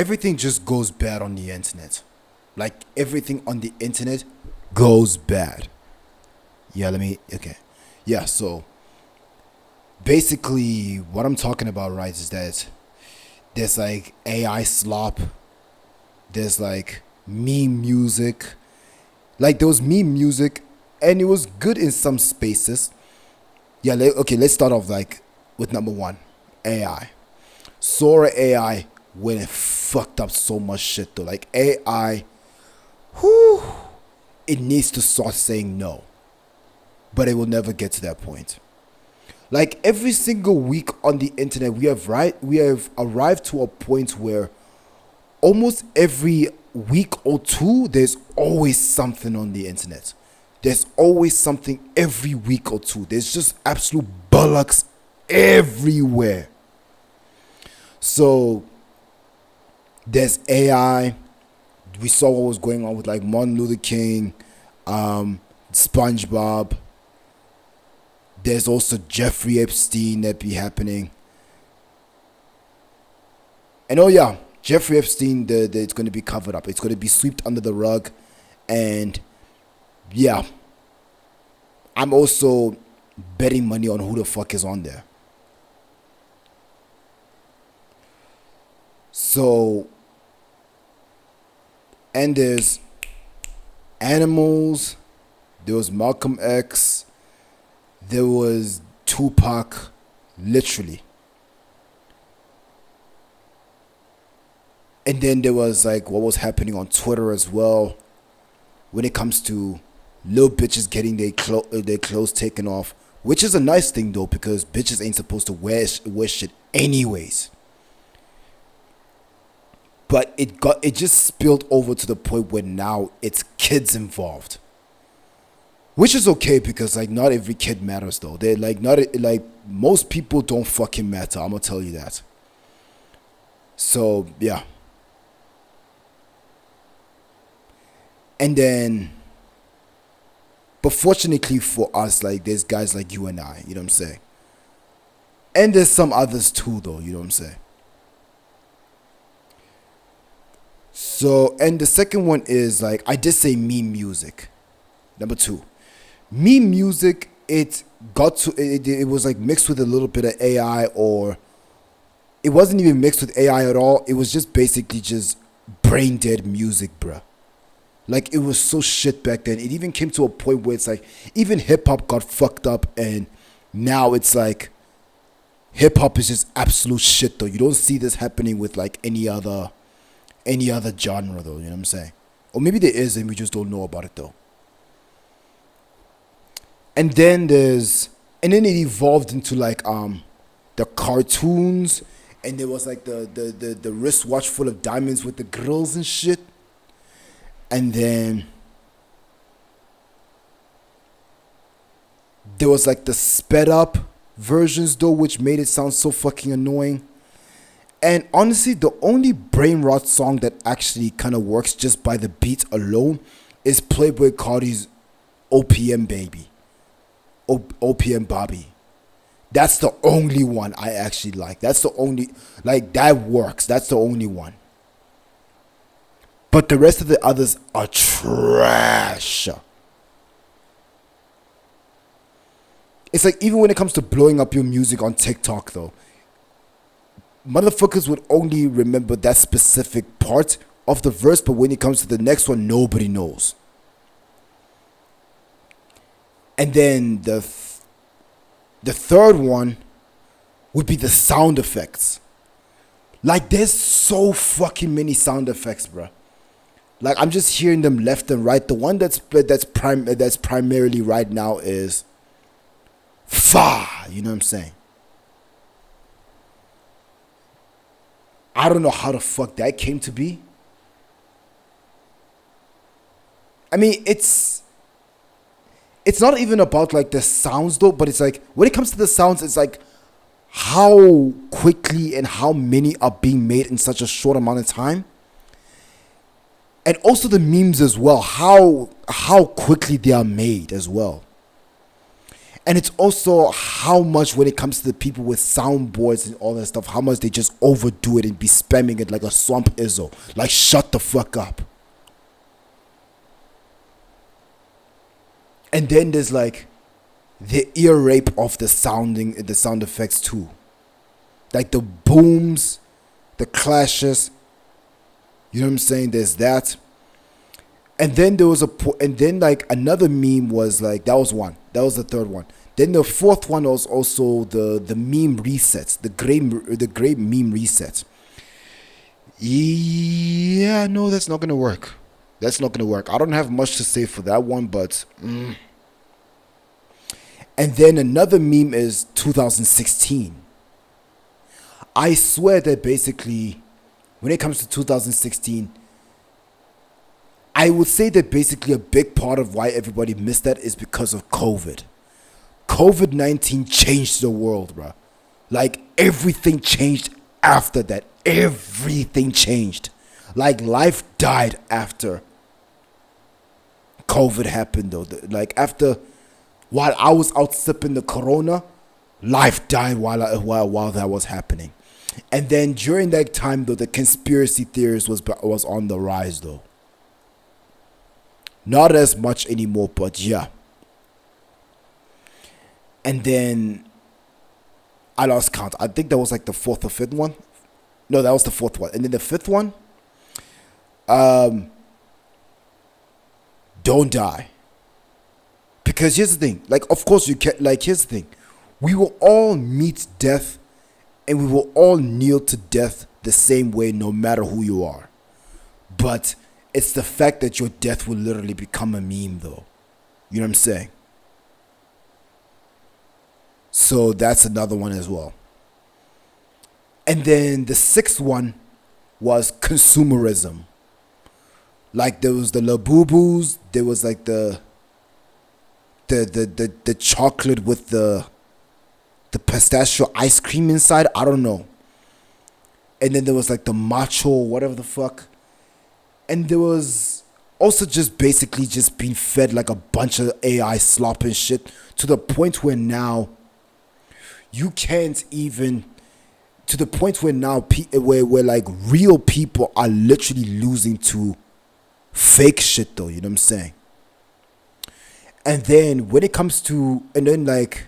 everything just goes bad on the internet. Like everything on the internet goes bad. Okay. Yeah, so basically what I'm talking about, right, is that there's like AI slop, there's like meme music. Like there was meme music and it was good in some spaces. Yeah, okay, let's start off like with number one, AI. Sora AI went and fucked up so much shit though. Like AI, whew, it needs to start saying no. But it will never get to that point. Like every single week on the internet, we have arrived to a point where almost every week or two, there's always something on the internet. There's always something every week or two. There's just absolute bollocks everywhere. So there's AI. We saw what was going on with like Martin Luther King, SpongeBob. There's also Jeffrey Epstein that be happening. And oh yeah, Jeffrey Epstein, it's going to be covered up. It's going to be swept under the rug. And yeah, I'm also betting money on who the fuck is on there. So, and there's animals, there was Malcolm X, there was Tupac, literally. And then there was like what was happening on Twitter as well when it comes to little bitches getting their clothes taken off, which is a nice thing though because bitches ain't supposed to wear shit anyways. But it just spilled over to the point where now it's kids involved. Which is okay because like not every kid matters though. They're like not like most people don't fucking matter. I'm gonna tell you that. So yeah. And then, but fortunately for us, like there's guys like you and I, you know what I'm saying? And there's some others too though, you know what I'm saying? So, and the second one is like, I did say meme music. Number two. Meme music, it was like mixed with a little bit of AI, or it wasn't even mixed with AI at all. It was just basically just brain dead music, bruh. Like it was so shit back then. It even came to a point where it's like even hip hop got fucked up, and now it's like hip hop is just absolute shit though. You don't see this happening with like any other genre though, you know what I'm saying? Or maybe there is and we just don't know about it though. And then it evolved into like the cartoons, and there was like the wristwatch full of diamonds with the grills and shit. And then there was like the sped up versions though, which made it sound so fucking annoying. And honestly, the only brain rot song that actually kind of works just by the beat alone is Playboy Cardi's OPM Baby. OPM Bobby. That's the only one I actually like. That's the only, like, that works. That's the only one. But the rest of the others are trash. It's like, even when it comes to blowing up your music on TikTok, though, motherfuckers would only remember that specific part of the verse, but when it comes to the next one, nobody knows. And then the third one would be the sound effects. Like, there's so fucking many sound effects, bro. Like, I'm just hearing them left and right. The one that's primarily right now is fa. You know what I'm saying? I don't know how the fuck that came to be. I mean, it's not even about like the sounds though, but it's like when it comes to the sounds, it's like how quickly and how many are being made in such a short amount of time. And also the memes as well, how quickly they are made as well. And it's also how much when it comes to the people with soundboards and all that stuff, how much they just overdo it and be spamming it like a swamp Izzo. Like, shut the fuck up. And then there's like the ear rape of the sound effects too. Like the booms, the clashes. You know what I'm saying? There's that. And then there was and then like another meme was like, that was one. That was the third one. Then the fourth one was also the meme resets, the great meme resets. Yeah, no, that's not gonna work. That's not gonna work. I don't have much to say for that one, but. And then another meme is 2016. I swear that basically, when it comes to 2016, I would say that basically a big part of why everybody missed that is because of COVID. COVID-19 changed the world, bro. Like, everything changed after that. Everything changed. Like, life died after COVID happened, though. Like, while I was out sipping the Corona, life died while that was happening. And then during that time, though, the conspiracy theories was on the rise, though. Not as much anymore, but yeah. And then I lost count. I think that was like the fourth or fifth one. No, that was the fourth one. And then the fifth one, don't die. Because here's the thing. Like, of course you can. Like, here's the thing. We will all meet death, and we will all kneel to death the same way, no matter who you are. But it's the fact that your death will literally become a meme, though. You know what I'm saying? So that's another one as well. And then the sixth one was consumerism. Like, there was the Labubus. There was like the chocolate with the pistachio ice cream inside. I don't know. And then there was like the macho, whatever the fuck. And there was also just basically just being fed like a bunch of AI slop and shit, to the point where now you can't even, to the point where now where like real people are literally losing to fake shit, though. You know what I'm saying? And then when it comes to, and then like,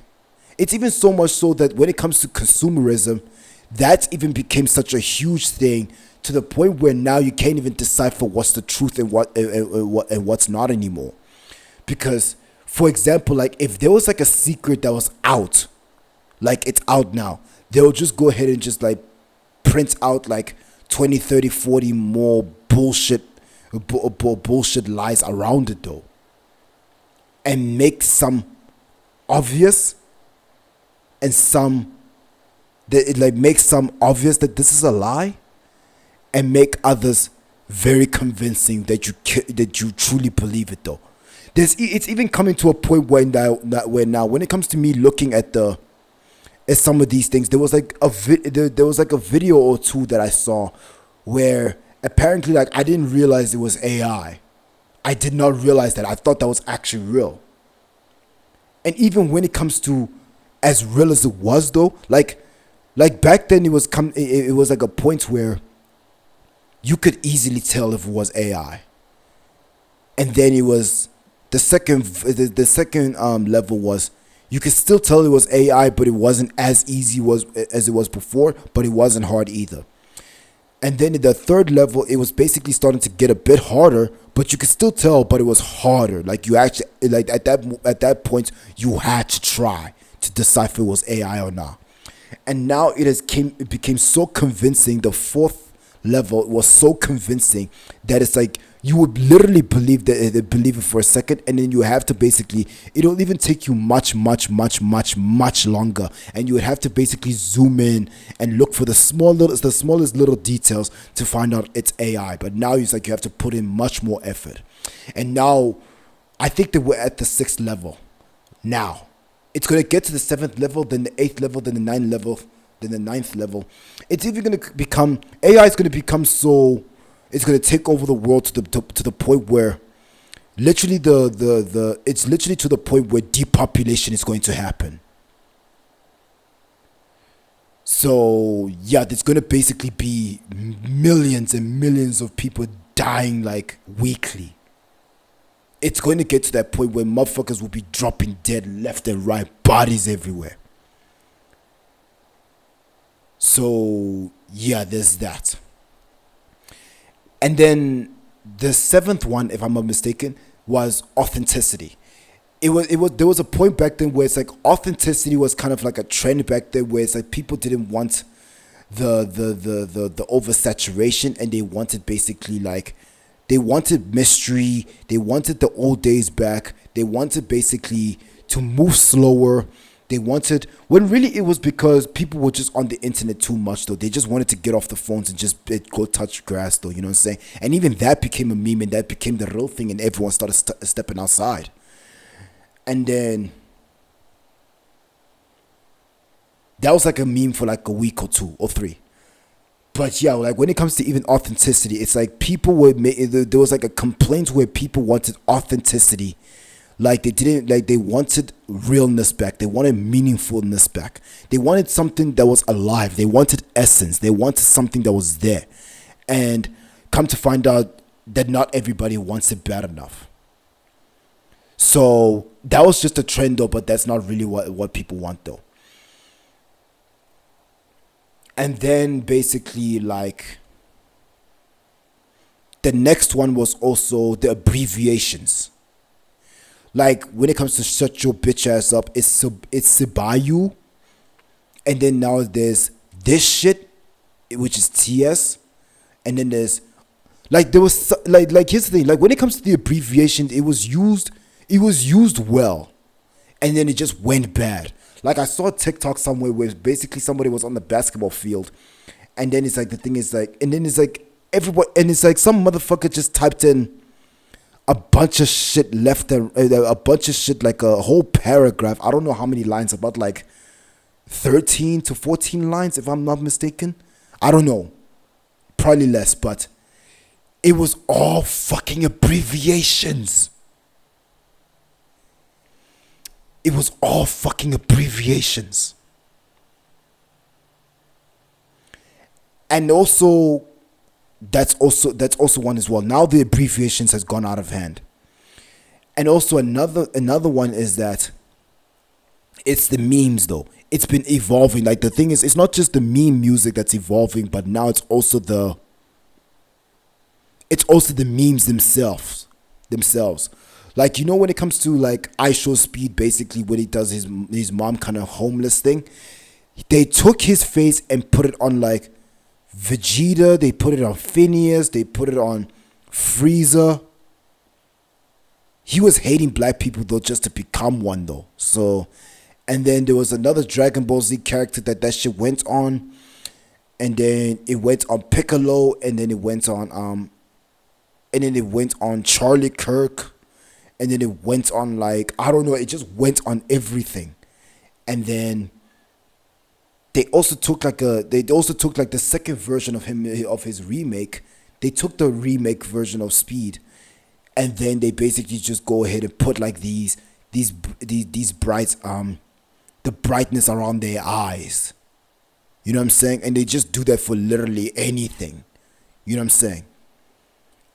it's even so much so that when it comes to consumerism, that even became such a huge thing, to the point where now you can't even decipher what's the truth and what's not anymore. Because, for example, like if there was like a secret that was out, like it's out now, they'll just go ahead and just like print out like 20, 30, 40 more bullshit lies around it, though. And make some obvious and some that it like makes some obvious that this is a lie, and make others very convincing that you truly believe it, though. It's even coming to a point where now when it comes to me looking at some of these things, there was like a video or two that I saw where apparently, like, I didn't realize it was AI. I did not realize that. I thought that was actually real. And even when it comes to as real as it was, though, like back then it was like a point where you could easily tell if it was AI. And then it was the second level was you could still tell it was AI, but it wasn't as easy as it was before, but it wasn't hard either. And then in the third level, it was basically starting to get a bit harder, but you could still tell, but it was harder. Like you actually, like at that point, you had to try to decipher if it was AI or not. And now it became so convincing. The fourth level was so convincing that it's like you would literally believe it for a second, and then you have to basically, it'll even take you much longer, and you would have to basically zoom in and look for the smallest little details to find out it's AI. But now it's like you have to put in much more effort. And now I think that we're at the sixth level. Now it's going to get to the seventh level, then the eighth level, then the ninth level. It's even going to become, AI is going to become so, it's going to take over the world to the point where Literally, the it's literally to the point where depopulation is going to happen. So yeah, there's gonna basically be millions and millions of people dying like weekly. It's going to get to that point where motherfuckers will be dropping dead left and right, bodies everywhere. So yeah, there's that. And then the seventh one, if I'm not mistaken, was authenticity. It was there was a point back then where it's like authenticity was kind of like a trend back then where it's like people didn't want the oversaturation, and they wanted basically like they wanted mystery, they wanted the old days back, they wanted basically to move slower. They wanted, when really it was because people were just on the internet too much though. They just wanted to get off the phones and just go touch grass though, you know what I'm saying? And even that became a meme, and that became the real thing, and everyone started stepping outside. And then that was like a meme for like a week or two or three. But yeah, like when it comes to even authenticity, it's like people were there was like a complaint where people wanted authenticity, like they didn't, like they wanted realness back, they wanted meaningfulness back, they wanted something that was alive, they wanted essence, they wanted something that was there. And come to find out that not everybody wants it bad enough. So that was just a trend though, but that's not really what people want though. And then basically like the next one was also the abbreviations. Like when it comes to shut your bitch ass up, it's Sibayu, and then now there's this shit, which is TS, and then there's like there was like here's the thing, like when it comes to the abbreviation, it was used well, and then it just went bad. Like I saw a TikTok somewhere where basically somebody was on the basketball field, and then it's like the thing is like, and then it's like everybody, and it's like some motherfucker just typed in a bunch of shit left and a bunch of shit, like a whole paragraph. I don't know how many lines, about like 13 to 14 lines if I'm not mistaken. I don't know, probably less, but it was all fucking abbreviations. It was all fucking abbreviations. And also that's also one as well. Now the abbreviations has gone out of hand. And also another one is that it's the memes though. It's been evolving. Like the thing is, it's not just the meme music that's evolving, but now it's also the memes themselves. Like, you know, when it comes to like I Show Speed, basically when he does his mom kind of homeless thing, they took his face and put it on like Vegeta, they put it on Phineas, they put it on Frieza. He was hating black people though, just to become one though. So, and then there was another Dragon Ball Z character that shit went on, and then it went on Piccolo, and then it went on Charlie Kirk, and then it went on like, I don't know, it just went on everything. And then they also took like the second version of his remake. They took the remake version of Speed, and then they basically just go ahead and put like these brights, the brightness around their eyes. You know what I'm saying? And they just do that for literally anything. You know what I'm saying?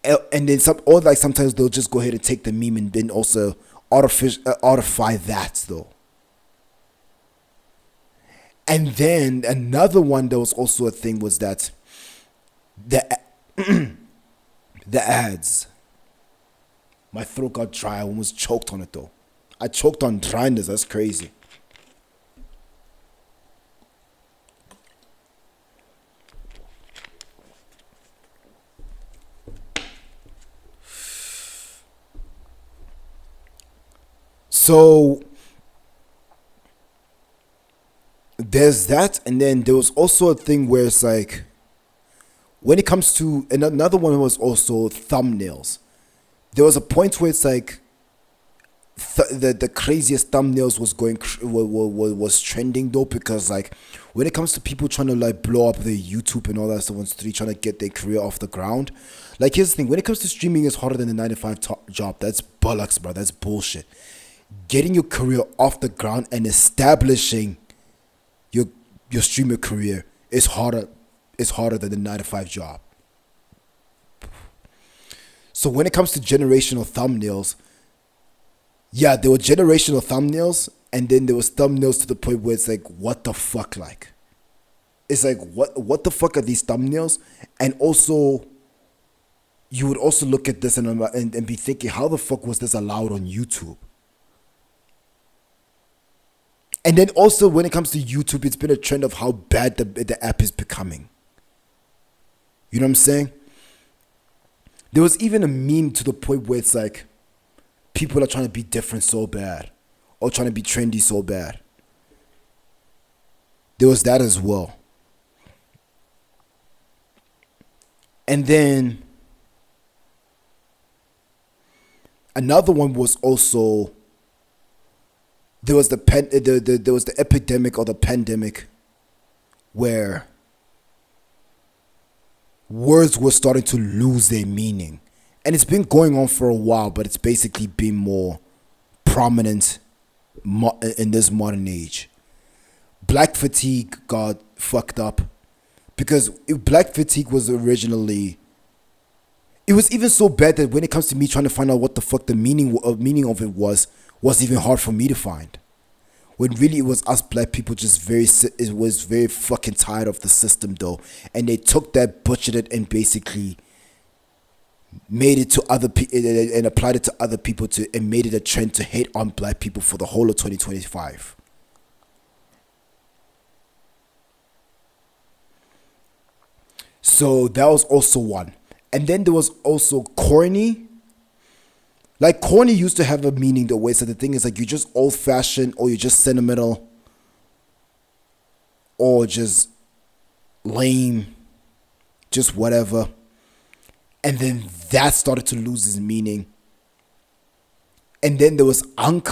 And then sometimes they'll just go ahead and take the meme and then also artify that though. And then another one that was also a thing was that the the ads. My throat got dry. I almost choked on it though. I choked on dryness. That's crazy. So there's that, and then there was also a thing where it's like, when it comes to, and another one was also thumbnails. There was a point where it's like the craziest thumbnails was trending though, because like when it comes to people trying to like blow up their YouTube and all that stuff, and trying to get their career off the ground, like here's the thing: when it comes to streaming, it's harder than the 9 to 5 job. That's bollocks, bro. That's bullshit. Getting your career off the ground and establishing your streamer career is harder. It's harder than the 9 to 5 job. So when it comes to generational thumbnails, yeah, there were generational thumbnails, and then there was thumbnails to the point where it's like, what the fuck, like? It's like, what the fuck are these thumbnails? And also, you would also look at this and be thinking, how the fuck was this allowed on YouTube? And then also, when it comes to YouTube, it's been a trend of how bad the app is becoming. You know what I'm saying? There was even a meme to the point where it's like, people are trying to be different so bad, or trying to be trendy so bad. There was that as well. And then another one was also, there was the epidemic or the pandemic where words were starting to lose their meaning. And it's been going on for a while, but it's basically been more prominent in this modern age. Black fatigue got fucked up because black fatigue was originally, it was even so bad that when it comes to me trying to find out what the fuck the meaning of it was even hard for me to find. When really it was us black people just very fucking tired of the system though. And they took that, butchered it, and basically made it to other people and applied it to other people and made it a trend to hate on black people for the whole of 2025. So that was also one. And then there was also corny. Like, corny used to have a meaning the way. So the thing is, like, you're just old-fashioned, or you're just sentimental, or just lame, just whatever. And then that started to lose its meaning. And then there was unk.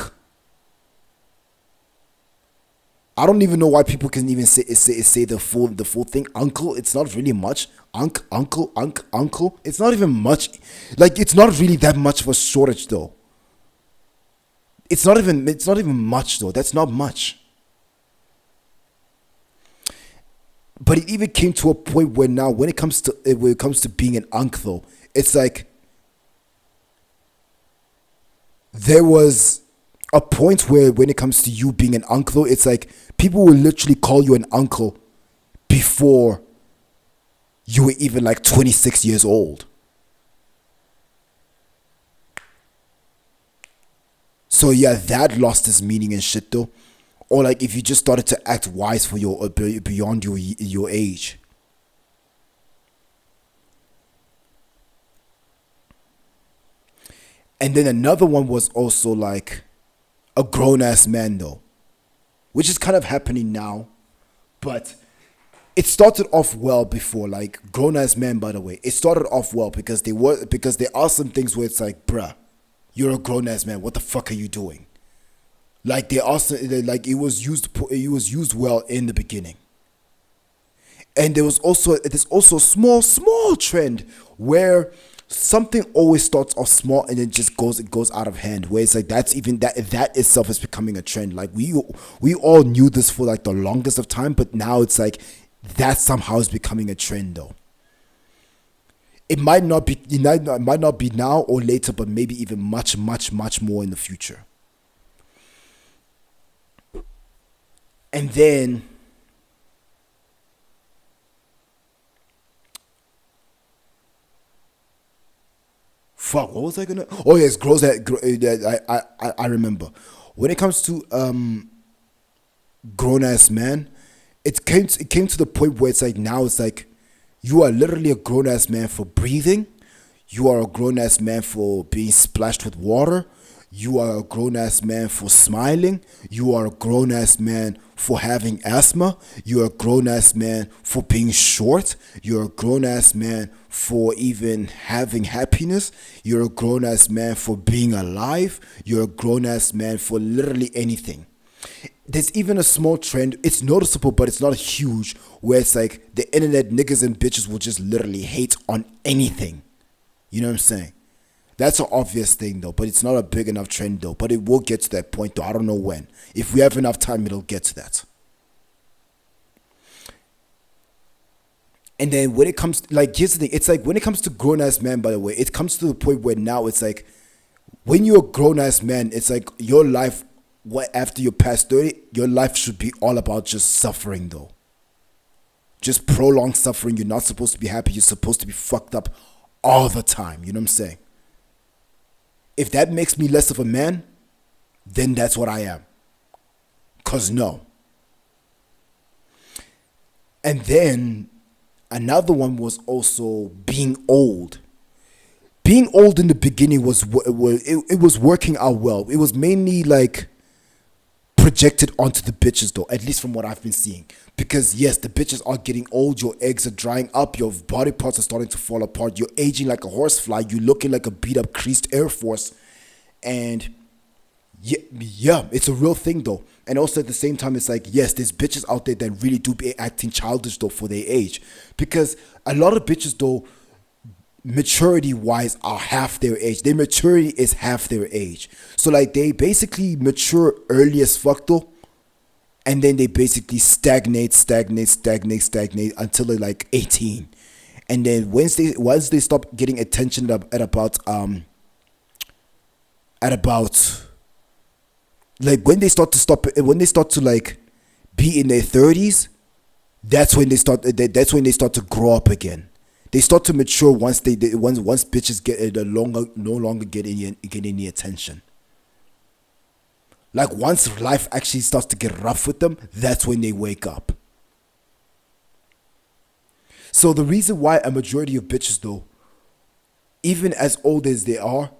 I don't even know why people can even say the full thing. Uncle, it's not really much. Uncle. It's not even much. Like, it's not really that much of a shortage though. It's not even much though. That's not much. But it even came to a point where now, when it comes to being an unk though, it's like there was a point where when it comes to you being an uncle, it's like people will literally call you an uncle before you were even like 26 years old. So yeah, that lost its meaning and shit though. Or like if you just started to act wise for beyond your age. And then another one was also like a grown-ass man though, which is kind of happening now, but it started off well before. Like, grown-ass man, by the way, it started off well because there are some things where it's like, bruh, you're a grown-ass man, what the fuck are you doing? Like, it was used well in the beginning. And there's also a small trend where something always starts off small and then just goes out of hand, where it's like that itself is becoming a trend. Like, we all knew this for like the longest of time, but now it's like that somehow is becoming a trend though. It might not be now or later, but maybe even much more in the future. And then fuck, what was I gonna? Oh yes, I remember. When it comes to grown ass man, it came to the point where it's like now it's like you are literally a grown ass man for breathing. You are a grown ass man for being splashed with water. You are a grown ass man for smiling. You are a grown ass man for having asthma. You're a grown ass man for being short. You're a grown ass man for even having happiness. You're a grown ass man for being alive. You're a grown ass man for literally anything. There's even a small trend, it's noticeable, but it's not huge, where it's like the internet niggas and bitches will just literally hate on anything. You know what I'm saying? That's an obvious thing though, but it's not a big enough trend though. But it will get to that point though. I don't know when. If we have enough time, it'll get to that. And then when it comes, like, here's the thing. It's like when it comes to grown-ass man, by the way, it comes to the point where now it's like, when you're a grown-ass man, it's like your life, what after you pass 30, your life should be all about just suffering though. Just prolonged suffering. You're not supposed to be happy. You're supposed to be fucked up all the time. You know what I'm saying? If that makes me less of a man, then that's what I am. Cause no. And then another one was also being old. Being old in the beginning was it was working out well. It was mainly like projected onto the bitches though, at least from what I've been seeing. Because yes, the bitches are getting old, your eggs are drying up, your body parts are starting to fall apart, you're aging like a horsefly, you're looking like a beat up creased Air Force. And yeah, it's a real thing though. And also at the same time, it's like, yes, there's bitches out there that really do be acting childish though for their age. Because a lot of bitches though, maturity wise, are half their age. Their maturity is half their age. So like they basically mature early as fuck though. And then they basically stagnate until they're like 18. And then once they stop getting attention at about like when they start to like be in their 30s, that's when they start to grow up again. They start to mature once bitches get no longer get any attention. Like once life actually starts to get rough with them, that's when they wake up. So the reason why a majority of bitches though, even as old as they are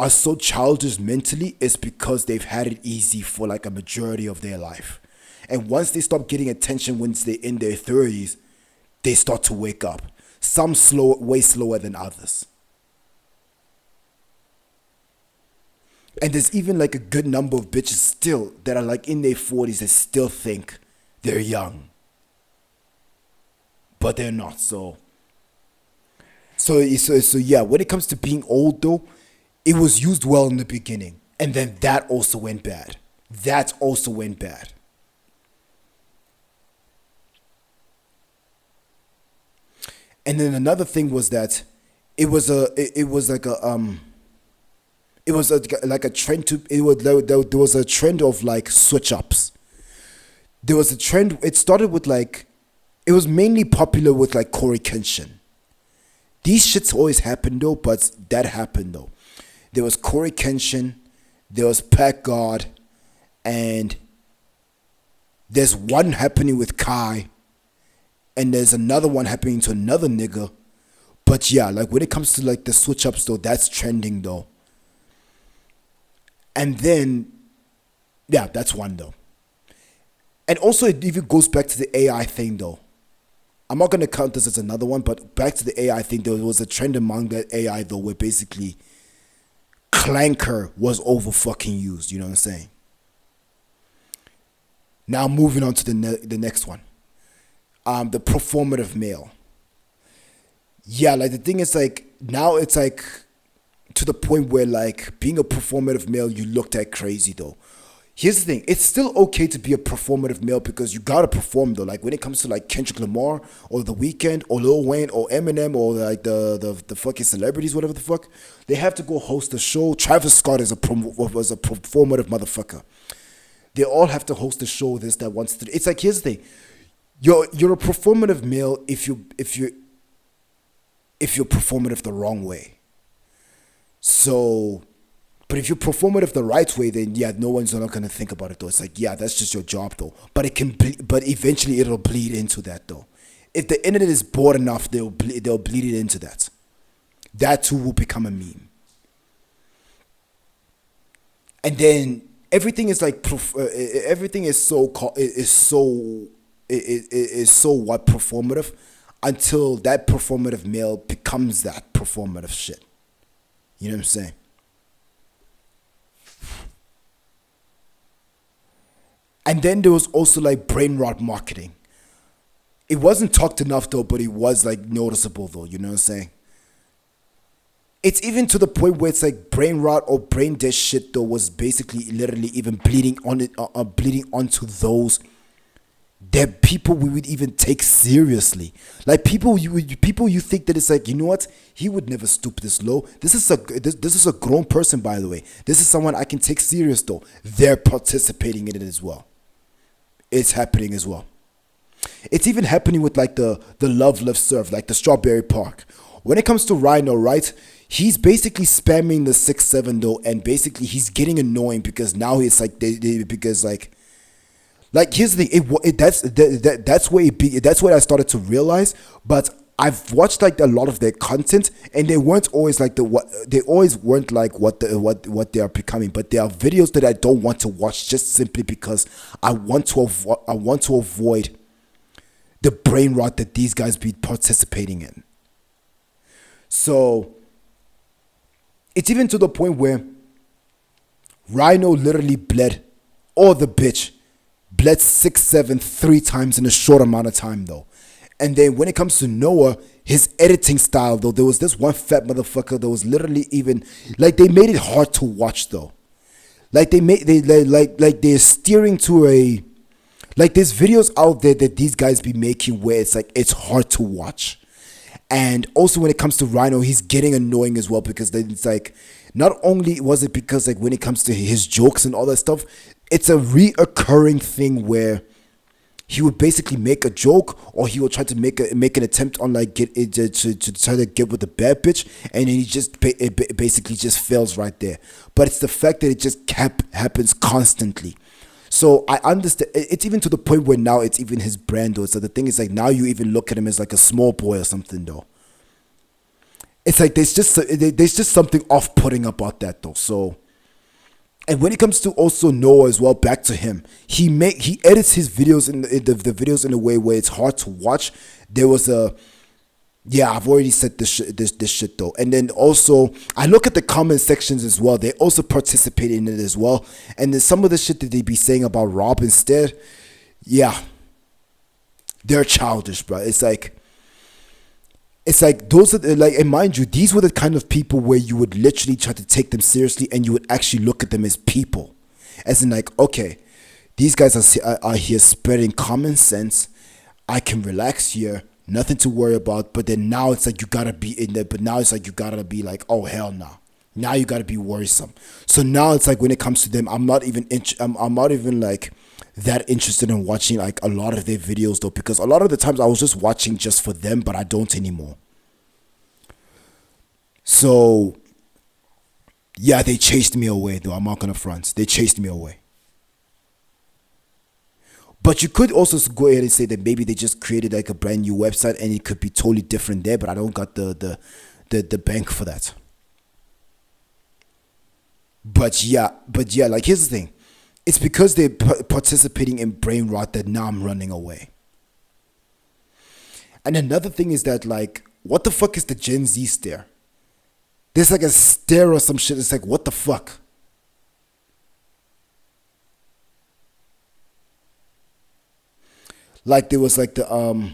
so childish mentally is because they've had it easy for like a majority of their life. And once they stop getting attention once they're in their 30s, they start to wake up. Some way slower than others. And there's even like a good number of bitches still that are like in their 40s that still think they're young. But they're not. So yeah, when it comes to being old though, it was used well in the beginning. And then that also went bad. And then another thing was that it was like a trend to there was a trend of like switch ups. There was a trend. It started with like, it was mainly popular with like Corey Kenshin. These shits always happen though, but that happened though. There was Corey Kenshin, there was Pat God, and there's one happening with Kai, and there's another one happening to another nigga. But yeah, like when it comes to like the switch ups though, that's trending though. And then, yeah, that's one though. And also it even goes back to the AI thing though. I'm not going to count this as another one, but back to the AI thing, there was a trend among that AI though where basically clanker was over fucking used. You know what I'm saying? Now moving on to the next one. The performative male. Yeah, like the thing is like, now it's like to the point where like being a performative male, you looked at crazy though. Here's the thing, it's still okay to be a performative male because you gotta perform though. Like when it comes to like Kendrick Lamar or The Weeknd or Lil Wayne or Eminem or like the fucking celebrities, whatever the fuck, they have to go host a show. Travis Scott was a performative motherfucker. They all have to host a show, this, that, once. It's like, here's the thing, you're a performative male if you're performative the wrong way. So, but if you perform it the right way, then yeah, no one's not gonna think about it though. It's like, yeah, that's just your job though. But but eventually it'll bleed into that though. If the internet is bored enough, they'll bleed it into that. That too will become a meme. and then everything is like everything is so is so what performative until that performative male becomes that performative shit. You know what I'm saying? And then there was also like brain rot marketing. It wasn't talked enough though, but it was like noticeable though. You know what I'm saying? It's even to the point where it's like brain rot or brain dead shit though was basically literally even bleeding on it, bleeding onto those that people we would even take seriously. Like people you think that it's like, you know what, he would never stoop this low. This is a grown person, by the way. This is someone I can take serious though. They're participating in it as well. It's happening as well. It's even happening with like the Love Live Serve, like the Strawberry Park. When it comes to Rhino, right? He's basically spamming the 6-7 though, and basically he's getting annoying because now it's like because like here's the thing, that's where that's what I started to realize. But I've watched like a lot of their content, and they weren't always like they always weren't like what they are becoming. But there are videos that I don't want to watch just simply because I want to avoid the brain rot that these guys be participating in. So it's even to the point where Rhino literally bled, or the bitch bled 6-7 3 times in a short amount of time though. And then when it comes to Noah, his editing style though, there was this one fat motherfucker that was literally even like, they made it hard to watch though. Like they're steering to a, like there's videos out there that these guys be making where it's like it's hard to watch. And also when it comes to Rhino, he's getting annoying as well, because then it's like, not only was it because like when it comes to his jokes and all that stuff, it's a reoccurring thing where he would basically make a joke, or he would try to make an attempt on like to try to get with the bad bitch, and then he just basically just fails right there. But it's the fact that it just happens constantly. So I understand. It's even to the point where now it's even his brand though. So the thing is like, now you even look at him as like a small boy or something though. It's like there's just something off-putting about that though. So, and when it comes to also Noah as well, back to him, he edits his videos in the videos in a way where it's hard to watch. There was a, yeah, I've already said this shit though. And then also I look at the comment sections as well. They also participate in it as well. And then some of the shit that they be saying about Rob instead, yeah, they're childish, bro. It's like those are like, and mind you, these were the kind of people where you would literally try to take them seriously, and you would actually look at them as people, as in like, okay, these guys are here spreading common sense. I can relax here, nothing to worry about. But then now it's like you gotta be in there. But now it's like you gotta be like, oh hell no. Now you gotta be worrisome. So now it's like when it comes to them, I'm not even like that interested in watching like a lot of their videos though, because a lot of the times I was just watching just for them, but I don't anymore. So yeah, they chased me away though. I'm not gonna front. They chased me away. But you could also go ahead and say that maybe they just created like a brand new website and it could be totally different there, but I don't got the bank for that. But yeah, like here's the thing. It's because they're participating in brain rot that now I'm running away. And another thing is that like, what the fuck is the Gen Z stare? There's like a stare or some shit. It's like, what the fuck? Like there was like the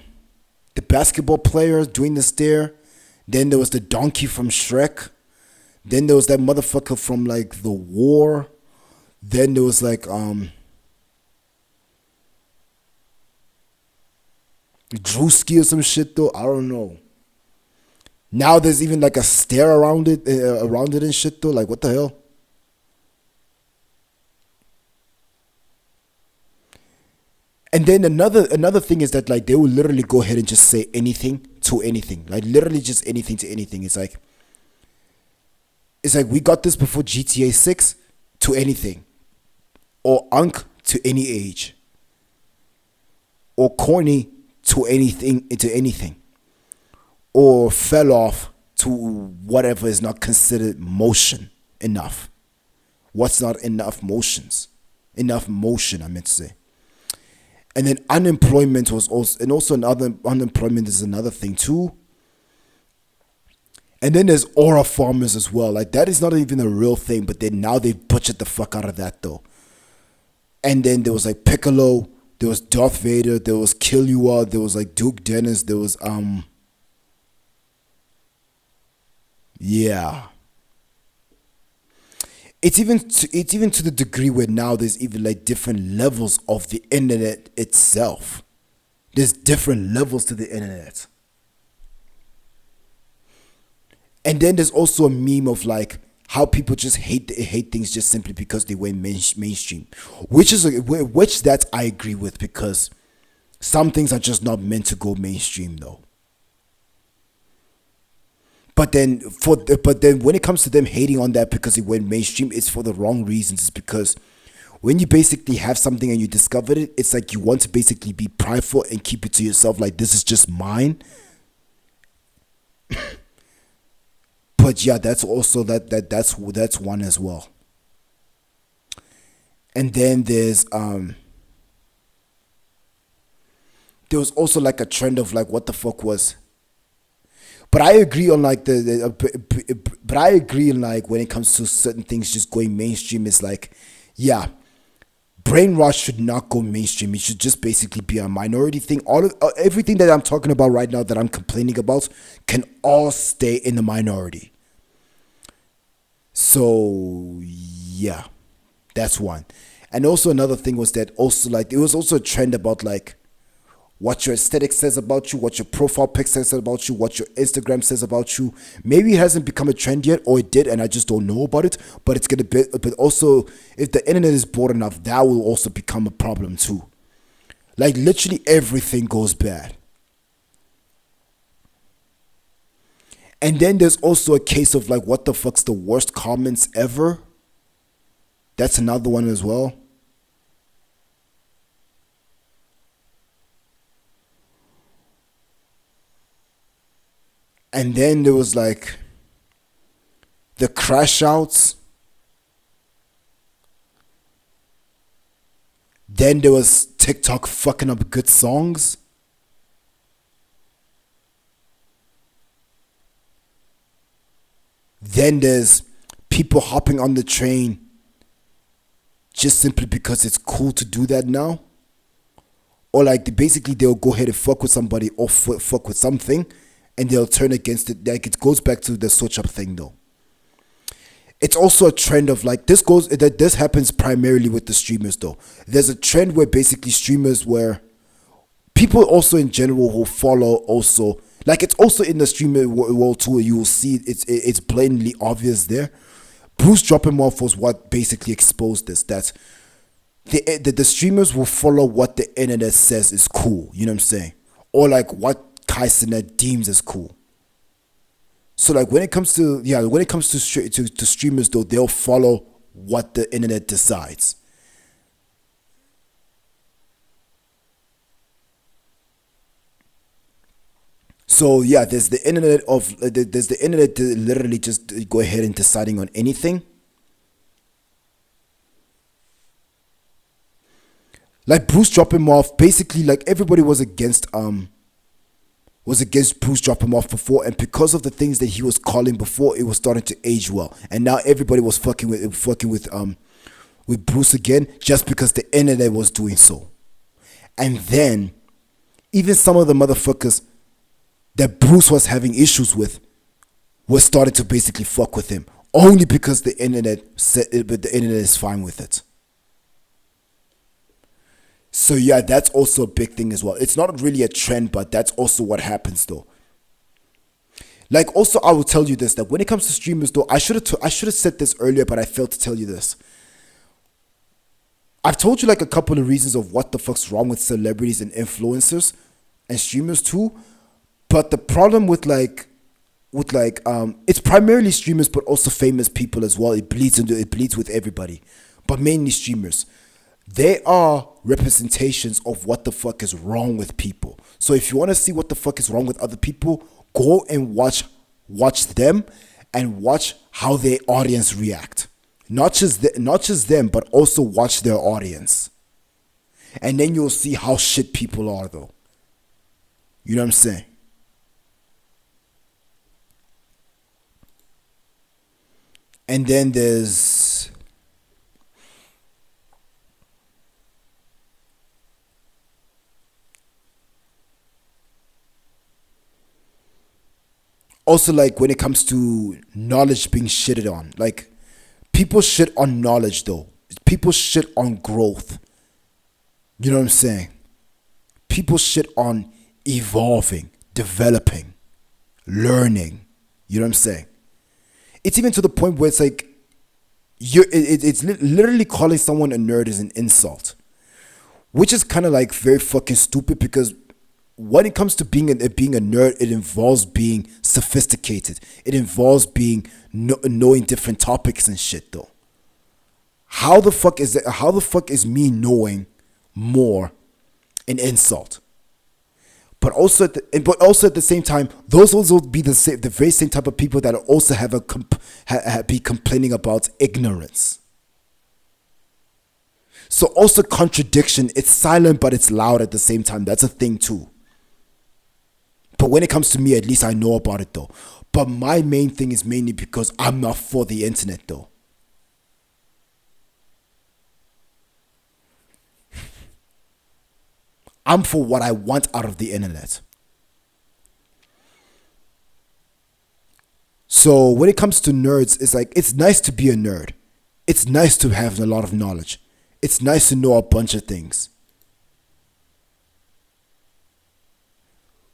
basketball player doing the stare. Then there was the donkey from Shrek. Then there was that motherfucker from like The War. Then there was like Drewski or some shit though. I don't know. Now there's even like a stare around it and shit though. Like what the hell? And then another thing is that like they will literally go ahead and just say anything to anything. Like literally just anything to anything. It's like we got this before GTA 6 to anything. Or unk to any age. Or corny to anything. Or fell off to whatever is not considered motion enough. what's not enough motion, I meant to say. And then unemployment was also, and also another, unemployment is another thing too. And then there's aura farmers as well. Like, that is not even a real thing, but then now they've butchered the fuck out of that though. And then there was like Piccolo, there was Darth Vader, there was Killua, there was like Duke Dennis, there was yeah. It's even to the degree where now there's even like different levels of the internet itself. There's different levels to the internet. And then there's also a meme of like how people just hate things just simply because they went mainstream, which that I agree with, because some things are just not meant to go mainstream though. But then when it comes to them hating on that because it went mainstream, it's for the wrong reasons. It's because when you basically have something and you discovered it, it's like you want to basically be prideful and keep it to yourself, like this is just mine. But yeah, that's also that's one as well. And then there was also like a trend of like, what the fuck was. But I agree on like but I agree on like when it comes to certain things just going mainstream, is like, yeah, brainwash should not go mainstream. It should just basically be a minority thing. Everything that I'm talking about right now that I'm complaining about can all stay in the minority. So yeah, that's one. And also another thing was that also like it was also a trend about like what your aesthetic says about you, what your profile pic says about you, what your Instagram says about you. Maybe it hasn't become a trend yet, or it did and I just don't know about it. But it's gonna be. But also, if the internet is broad enough, that will also become a problem too. Like literally everything goes bad. And then there's also a case of like, what the fuck's the worst comments ever? That's another one as well. And then there was like the crash outs. Then there was TikTok fucking up good songs. Then there's people hopping on the train just simply because it's cool to do that now. Or like they'll go ahead and fuck with somebody or fuck with something, and they'll turn against it. Like it goes back to the switch up thing though. It's also a trend of like this happens primarily with the streamers though. There's a trend where basically streamers, where people also in general who follow also, like it's also in the streamer world too. You will see it's blatantly obvious there. Bruce dropping off was what basically exposed this. That the streamers will follow what the internet says is cool. You know what I'm saying? Or like what Kaisenet deems as cool. So like when it comes to streamers though, they'll follow what the internet decides. So yeah, there's the internet to literally just go ahead and deciding on anything. Like Bruce dropping him off, basically like everybody was against Bruce dropping him off before, and because of the things that he was calling before, it was starting to age well. And now everybody was fucking with Bruce again just because the internet was doing so. And then even some of the motherfuckers that Bruce was having issues with was starting to basically fuck with him only because the internet said it, but the internet is fine with it. So yeah, that's also a big thing as well. It's not really a trend, but that's also what happens though. Like also, I will tell you this, that when it comes to streamers though, I should have said this earlier, but I failed to tell you this. I've told you like a couple of reasons of what the fuck's wrong with celebrities and influencers and streamers too. But the problem with it's primarily streamers, but also famous people as well. It bleeds with everybody, but mainly streamers. They are representations of what the fuck is wrong with people. So if you want to see what the fuck is wrong with other people, go and watch them and watch how their audience react. Not just them, but also watch their audience. And then you'll see how shit people are, though. You know what I'm saying? And then there's also, like, when it comes to knowledge being shitted on. Like, people shit on knowledge, though. People shit on growth. You know what I'm saying? People shit on evolving, developing, learning. You know what I'm saying? It's even to the point where it's like literally calling someone a nerd is an insult, which is kind of like very fucking stupid, because when it comes to being a nerd, it involves being sophisticated. It involves knowing different topics and shit, though. How the fuck is that? How the fuck is me knowing more an insult? But also at the same time, those will be the very same type of people that also be complaining about ignorance. So also contradiction. It's silent, but it's loud at the same time. That's a thing too. But when it comes to me, at least I know about it, though. But my main thing is mainly because I'm not for the internet, though. I'm for what I want out of the internet. So when it comes to nerds, it's like, it's nice to be a nerd. It's nice to have a lot of knowledge. It's nice to know a bunch of things.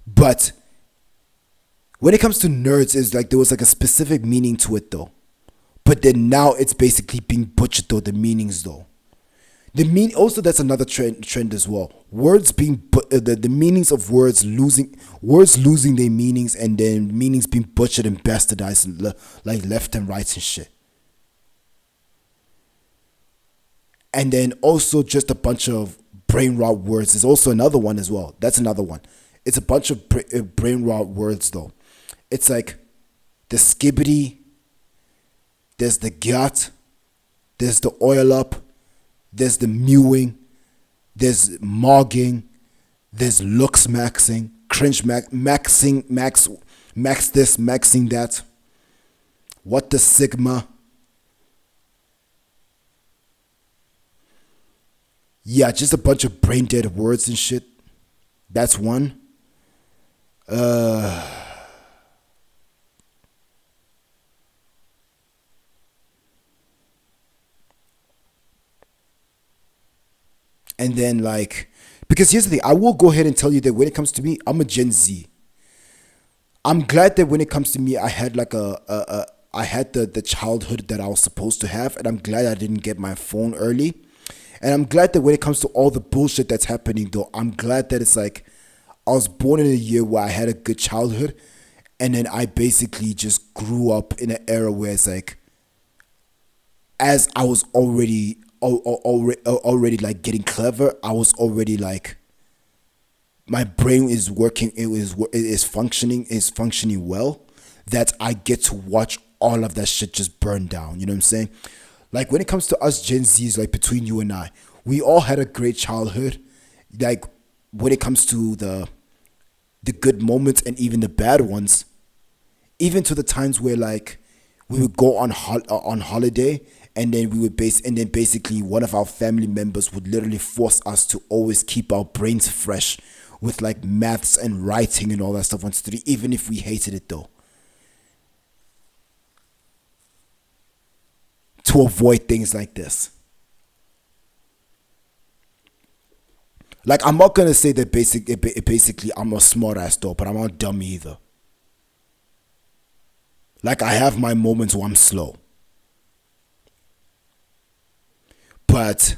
But when it comes to nerds, it's like there was like a specific meaning to it, though. But then now it's basically being butchered, though, the meanings, though. Also, that's another trend as well. Words being the meanings of words losing their meanings, and then meanings being butchered and bastardized, like left and right and shit. And then also just a bunch of brain rot words is also another one as well. That's another one. It's a bunch of brain rot words, though. It's like the skibbity, there's the gut, there's the oil up, there's the mewing, there's mogging, there's looks maxing, cringe maxing, max this, maxing that. What the sigma? Yeah, just a bunch of brain dead words and shit. That's one. And then, like, because here's the thing, I will go ahead and tell you that when it comes to me, I'm a Gen Z. I'm glad that when it comes to me, I had like I had the childhood that I was supposed to have, and I'm glad I didn't get my phone early. And I'm glad that when it comes to all the bullshit that's happening, though, I'm glad that it's like I was born in a year where I had a good childhood, and then I basically just grew up in an era where it's like, as I was already like getting clever, I was already like, my brain is working, it is functioning well, that I get to watch all of that shit just burn down. You know what I'm saying? Like, when it comes to us Gen Zs, like between you and I, we all had a great childhood. Like, when it comes to the good moments and even the bad ones, even to the times where like we would go on holiday, and then basically one of our family members would literally force us to always keep our brains fresh with like maths and writing and all that stuff on study, even if we hated it, though, to avoid things like this. Like, I'm not gonna say that basically I'm a smart ass, though, but I'm not dumb either. Like, I have my moments where I'm slow, but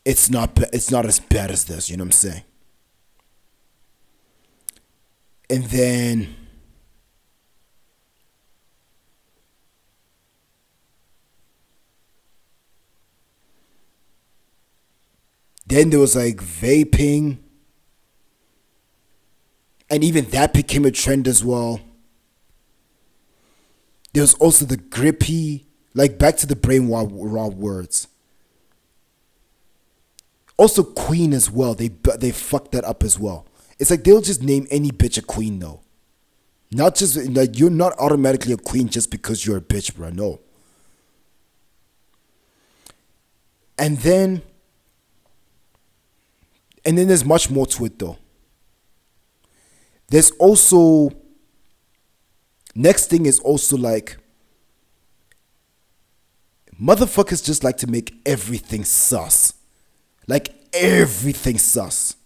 it's not as bad as this. You know what I'm saying? And then there was like vaping, and even that became a trend as well. There was also the grippy, Like back to the brain raw words. Also queen as well. They fucked that up as well. It's like they'll just name any bitch a queen though. Not just like you're not automatically a queen just because you're a bitch, bro. No. And then there's much more to it though. There's also next thing is also like motherfuckers just like to make everything sus. Like everything sus.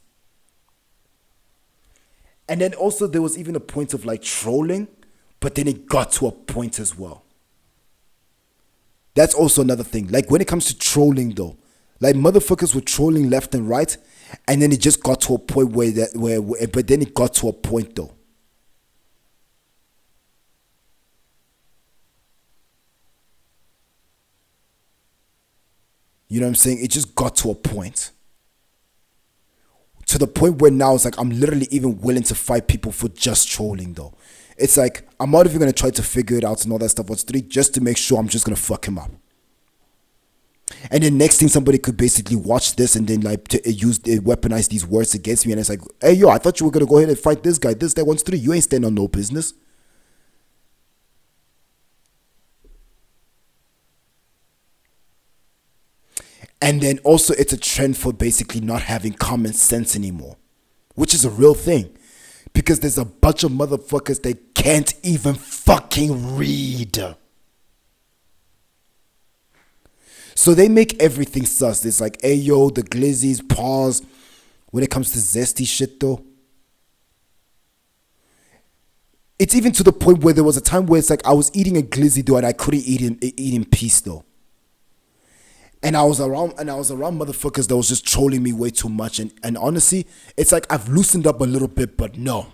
And then also there was even a point of like trolling, but then it got to a point as well. That's also another thing. Like when it comes to trolling though, like motherfuckers were trolling left and right, and then it just got to a point but then it got to a point though. You know what I'm saying? It just got to a point. To the point where now it's like I'm literally even willing to fight people for just trolling though. It's like I'm not even gonna try to figure it out and all that stuff. What's three just to make sure I'm just gonna fuck him up. And then next thing somebody could basically watch this and then like weaponize these words against me, and it's like, hey yo, I thought you were gonna go ahead and fight this guy. This guy wants three. You ain't standing on no business. And then also it's a trend for basically not having common sense anymore, which is a real thing. Because there's a bunch of motherfuckers that can't even fucking read. So they make everything sus. It's like, hey yo, the glizzies, pause. When it comes to zesty shit though. It's even to the point where there was a time where it's like I was eating a glizzy though and I couldn't eat in peace though. And I was around motherfuckers that was just trolling me way too much. And honestly, it's like I've loosened up a little bit, but no.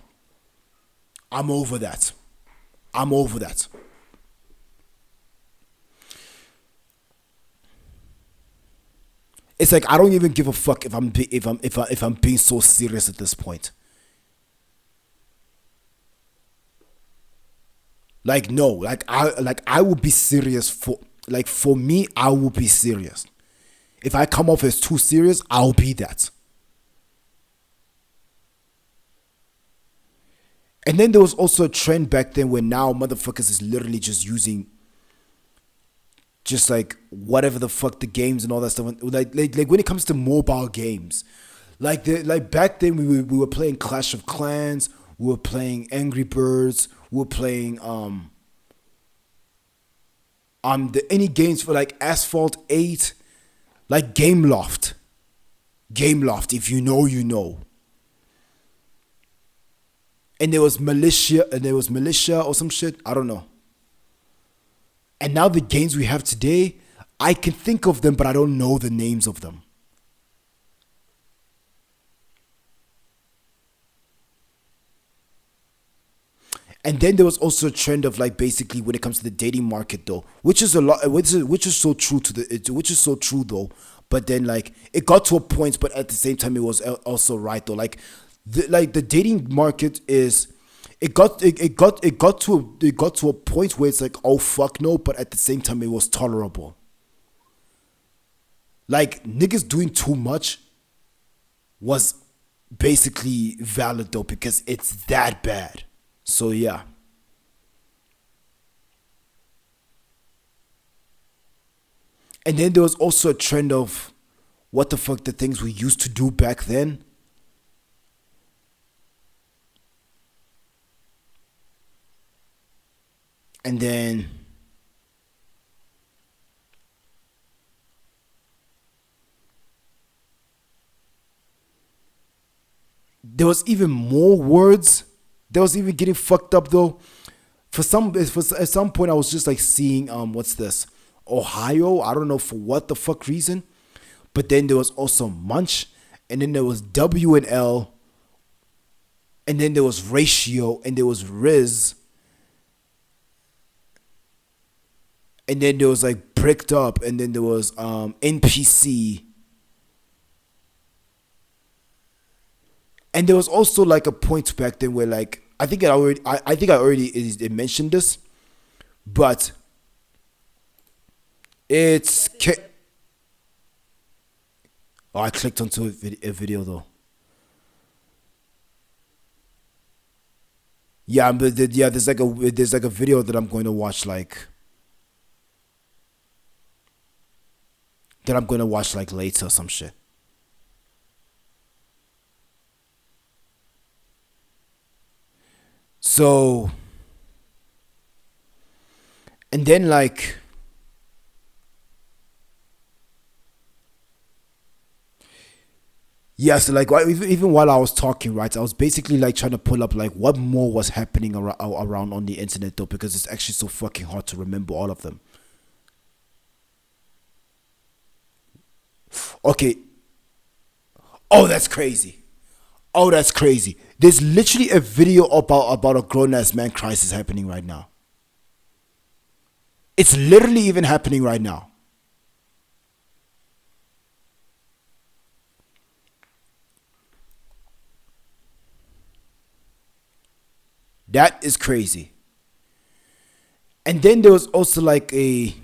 I'm over that. It's like I don't even give a fuck if I'm being so serious at this point. Like no, like I will be serious for me, I will be serious. If I come off as too serious, I'll be that. And then there was also a trend back then where now motherfuckers is literally just using just like whatever the fuck the games and all that stuff. Like when it comes to mobile games, like back then we were playing Clash of Clans, we were playing Angry Birds, we were playing any games for like Asphalt 8, like Game Loft, if you know, you know. And there was militia or some shit, I don't know. And now the games we have today, I can think of them, but I don't know the names of them. And then there was also a trend of like basically when it comes to the dating market though, which is so true though. But then like it got to a point, but at the same time it was also right though. Like the dating market is it got to a point where it's like, oh fuck no, but at the same time it was tolerable. Like niggas doing too much was basically valid though, because it's that bad. So yeah. And then there was also a trend of what the fuck the things we used to do back then. And then there was even more words that was even getting fucked up though. At some point I was just like seeing what's this? Ohio, I don't know for what the fuck reason. But then there was also munch, and then there was W and L, and then there was ratio, and there was Riz, and then there was like bricked up, and then there was NPC. And there was also like a point back then where like I think I already mentioned this, but It's oh, I clicked onto a video though. Yeah, but yeah, there's like a video that I'm going to watch like later or some shit. So and then like yeah, so like even while I was talking, right, I was basically like trying to pull up like what more was happening around on the internet though, because it's actually so fucking hard to remember all of them. Okay. Oh, that's crazy. Oh, that's crazy. There's literally a video about a grown ass man crisis happening right now. It's literally even happening right now. That is crazy. And then there was also like a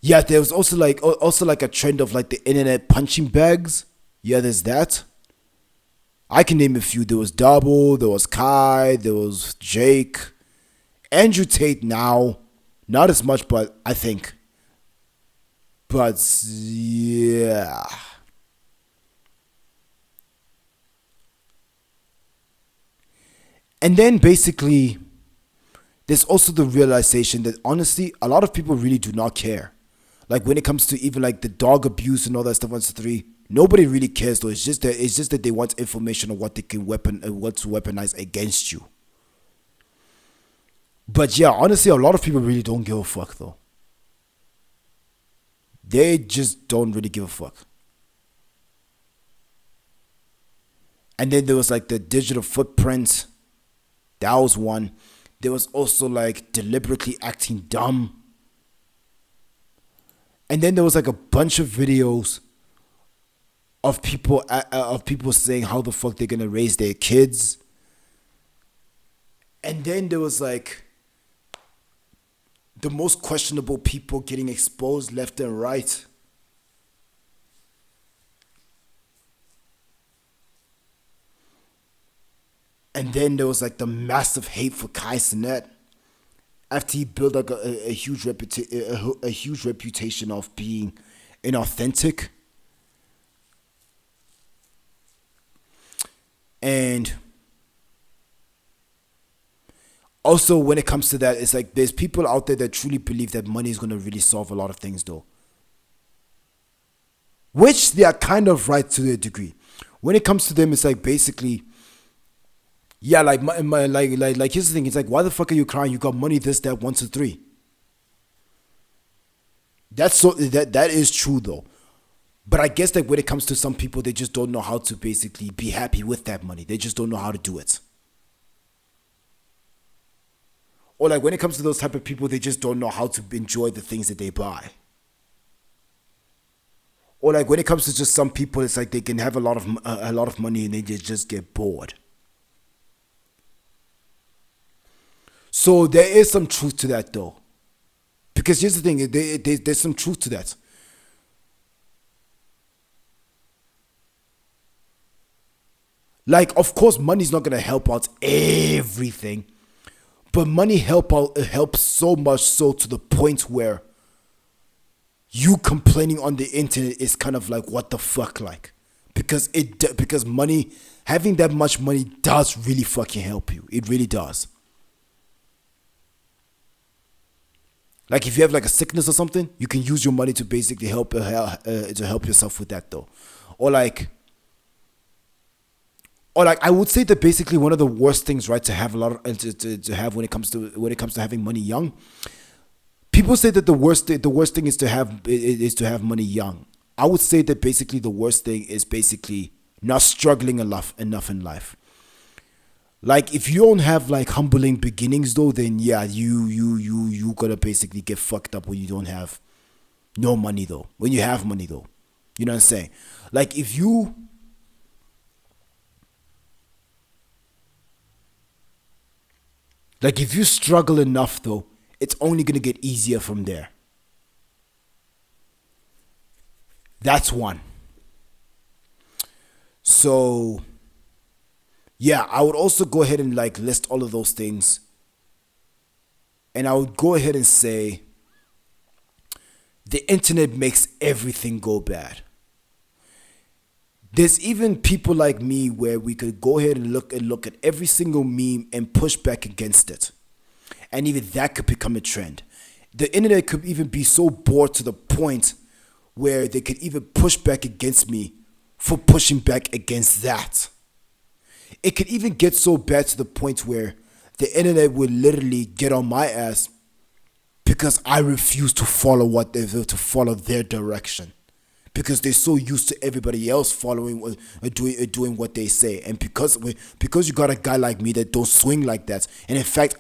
yeah, there was also like a trend of like the internet punching bags. Yeah, there's that. I can name a few. There was Double, there was Kai, there was Jake, Andrew Tate now. Not as much, but I think. But yeah. And then basically, there's also the realization that honestly, a lot of people really do not care. Like when it comes to even like the dog abuse and all that stuff on three, nobody really cares though. It's just that they want information on what they can what to weaponize against you. But yeah, honestly, a lot of people really don't give a fuck though. They just don't really give a fuck. And then there was like the digital footprint. That was one. There was also like deliberately acting dumb. And then there was like a bunch of videos of people saying how the fuck they're gonna raise their kids. And then there was like the most questionable people getting exposed left and right. And then there was like the massive hate for Kai Cenat after he built like a huge reputation of being inauthentic. And also when it comes to that, it's like there's people out there that truly believe that money is gonna really solve a lot of things though. Which they are kind of right to a degree. When it comes to them, it's like basically yeah, like like here's the thing. It's like, why the fuck are you crying? You got money, this, that, one, two, three. That is true though. But I guess that when it comes to some people, they just don't know how to basically be happy with that money. They just don't know how to do it. Or like when it comes to those type of people, they just don't know how to enjoy the things that they buy. Or like when it comes to just some people, it's like they can have a lot of money and they just get bored. So there is some truth to that though. Because here's the thing, there's some truth to that. Like, of course, money's not gonna help out everything, but money helps so much so to the point where you complaining on the internet is kind of like what the fuck, like, because money, having that much money does really fucking help you. It really does. Like if you have like a sickness or something, you can use your money to basically to help yourself with that though, or like I would say that basically one of the worst things, right, to have a lot of to have when it comes to having money young. People say that the worst thing is to have money young. I would say that basically the worst thing is basically not struggling enough in life. Like if you don't have like humbling beginnings though, then yeah, you gonna basically get fucked up when you don't have no money though. When you have money though, you know what I'm saying? Like if you struggle enough though, it's only going to get easier from there. That's one. So, yeah, I would also go ahead and like list all of those things. And I would go ahead and say the internet makes everything go bad. There's even people like me where we could go ahead and look at every single meme and push back against it. And even that could become a trend. The internet could even be so bored to the point where they could even push back against me for pushing back against that. It could even get so bad to the point where the internet would literally get on my ass because I refuse to follow their direction. Because they're so used to everybody else following or doing what they say, and because you got a guy like me that don't swing like that, and in fact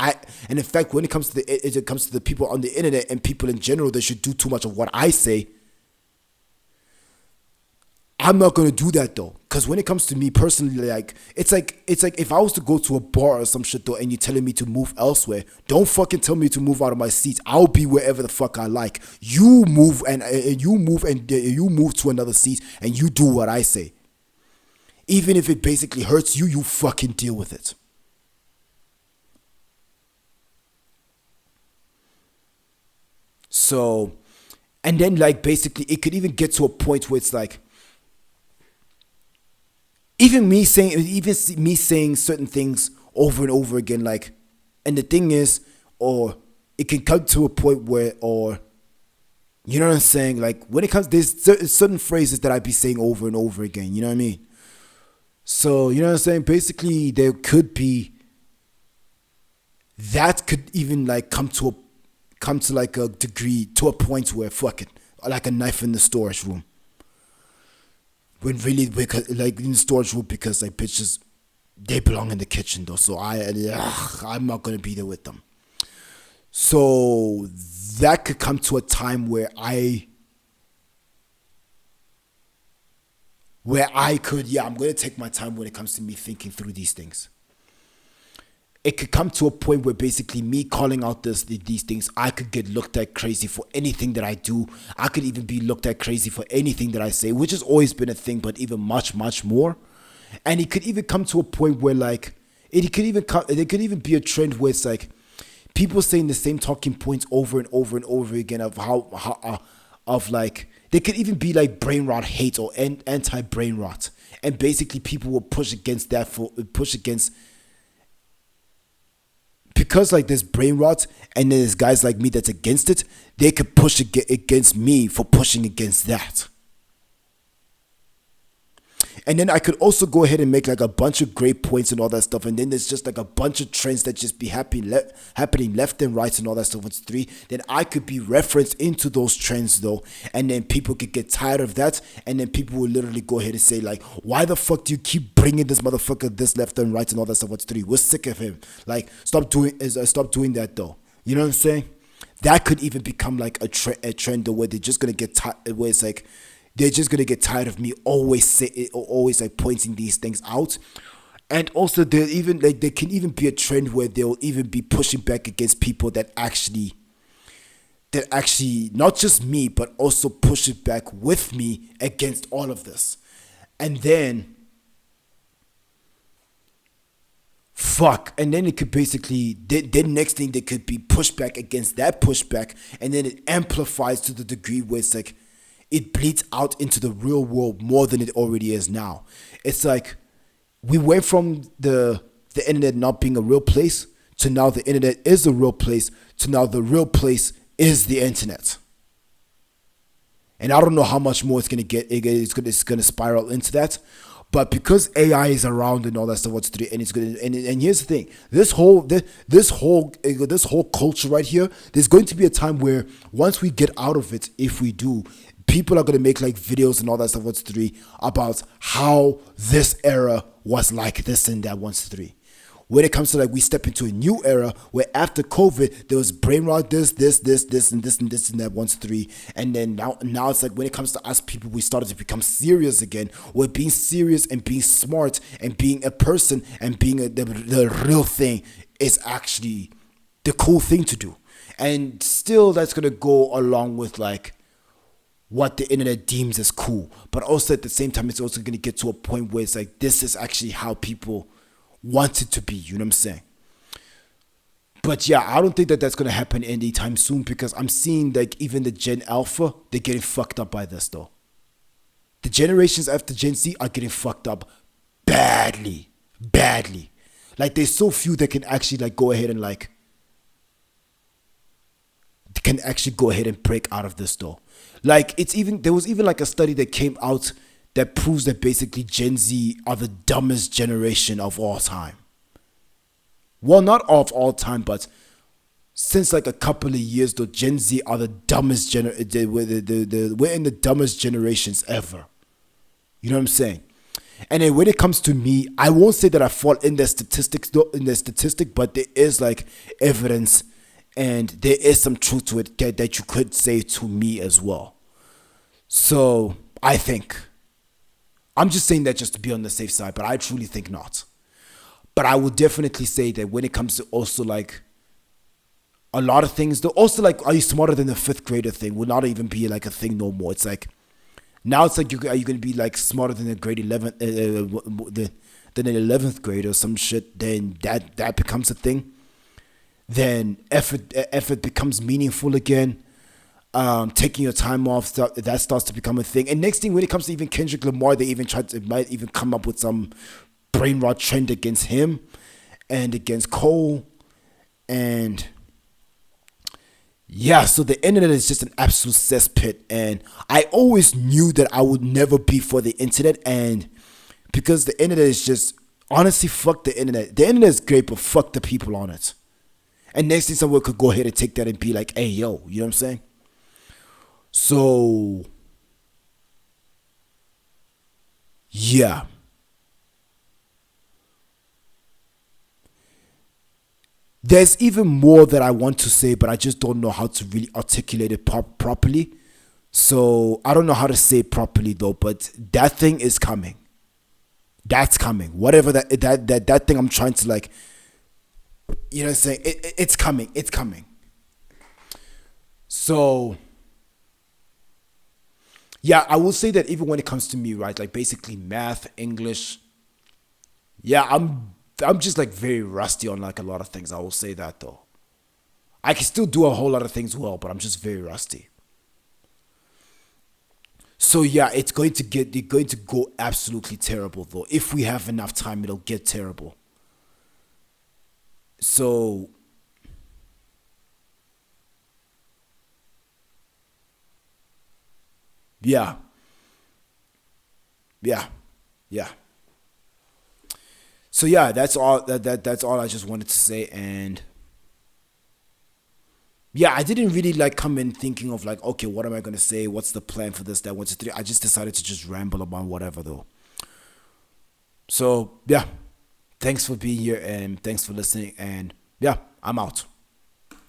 when it comes to the people on the internet and people in general that should do too much of what I say, I'm not gonna do that though. Cause when it comes to me personally, like it's like if I was to go to a bar or some shit though, and you're telling me to move elsewhere, don't fucking tell me to move out of my seat. I'll be wherever the fuck I like. You move and you move to another seat and you do what I say. Even if it basically hurts you, you fucking deal with it. So, and then like basically it could even get to a point where it's like, even me saying certain things over and over again, like, and the thing is, or it can come to a point where, or, you know what I'm saying? Like, when it comes, there's certain phrases that I be saying over and over again, you know what I mean? So, you know what I'm saying? Basically, there could be, that could even like come to like a degree, to a point where, fuck it, like a knife in the storage room. When really, because like in the storage room, because like bitches, they belong in the kitchen though. So I'm not gonna be there with them. So that could come to a time where I could, yeah, I'm gonna take my time when it comes to me thinking through these things. It could come to a point where basically me calling out these things, I could get looked at crazy for anything that I do. I could even be looked at crazy for anything that I say, which has always been a thing, but even much, much more. And it could even come to a point where like, there could even be a trend where it's like, people saying the same talking points over and over and over again of of like, there could even be like brain rot hate or anti-brain rot. And basically people will push against, because like there's brain rot and there's guys like me that's against it, they could push against me for pushing against that. And then I could also go ahead and make like a bunch of great points and all that stuff. And then there's just like a bunch of trends that just be happening left and right and all that stuff. It's three. Then I could be referenced into those trends though. And then people could get tired of that. And then people will literally go ahead and say like, why the fuck do you keep bringing this motherfucker this left and right and all that stuff? What's three? We're sick of him. Like, stop doing that though. You know what I'm saying? That could even become like a trend though, where they're just going to get tired, where it's like, they're just gonna get tired of me always like pointing these things out. And also there can even be a trend where they'll even be pushing back against people that actually not just me, but also push it back with me against all of this. And then it could basically, then next thing they could be pushed back against that pushback, and then it amplifies to the degree where it's like it bleeds out into the real world more than it already is now. It's like we went from the internet not being a real place to now the internet is a real place to now the real place is the internet. And I don't know how much more it's gonna get. It's gonna spiral into that. But because AI is around and all that stuff, and it's gonna, and here's the thing: this whole culture right here, there's going to be a time where once we get out of it, if we do, people are going to make like videos and all that stuff, about how this era was like this and that, when it comes to like we step into a new era where after COVID there was brain rot, this and this and that, and then now it's like when it comes to us people, we started to become serious again. We're being serious and being smart and being a person and being the real thing is actually the cool thing to do. And still that's gonna go along with like what the internet deems as cool. But also at the same time, it's also gonna get to a point where it's like this is actually how people want it to be. You know what I'm saying? But yeah, I don't think that that's gonna happen anytime soon because I'm seeing like even the Gen Alpha, they're getting fucked up by this though. The generations after Gen Z are getting fucked up badly, badly. Like there's so few that can actually like go ahead and like can actually go ahead and break out of this though. Like it's even there was even like a study that came out that proves that basically Gen Z are the dumbest generation of all time. Well, not of all time, but since like a couple of years though, Gen Z are the dumbest we're in the dumbest generations ever. You know what I'm saying? And then when it comes to me, I won't say that I fall in the statistics though, in the statistic, but there is like evidence and there is some truth to it that you could say to me as well. So I think I'm just saying that just to be on the safe side, but I truly think not. But I would definitely say that when it comes to also like a lot of things, though, also like, are you smarter than the fifth grader thing will not even be like a thing no more. It's like, now it's like, are you going to be like smarter than a grade 11, than an 11th grade or some shit, then that becomes a thing. Then effort becomes meaningful again. Taking your time off, that starts to become a thing. And next thing, when it comes to even Kendrick Lamar, they even might even come up with some brain rot trend against him and against Cole. And yeah, so the internet is just an absolute cesspit. And I always knew that I would never be for the internet. And because the internet is just, honestly, fuck the internet. The internet is great, but fuck the people on it. And next thing, someone could go ahead and take that and be like, hey, yo, you know what I'm saying? So, yeah. There's even more that I want to say, but I just don't know how to really articulate it properly. So, I don't know how to say it properly though, but that thing is coming. That's coming. Whatever that thing I'm trying to like, you know what I'm saying? It's coming. It's coming. So, yeah, I will say that even when it comes to me, right, like basically math, English, yeah, I'm just like very rusty on like a lot of things. I will say that though. I can still do a whole lot of things well, but I'm just very rusty. So yeah, it's going to go absolutely terrible though. If we have enough time, it'll get terrible. So yeah, yeah, yeah. So yeah, that's all that's all I just wanted to say. And yeah, I didn't really like come in thinking of like, okay, what am I gonna say? What's the plan for this, that, 1, 2, 3? I just decided to just ramble about whatever though. So yeah, thanks for being here and thanks for listening. And yeah, I'm out.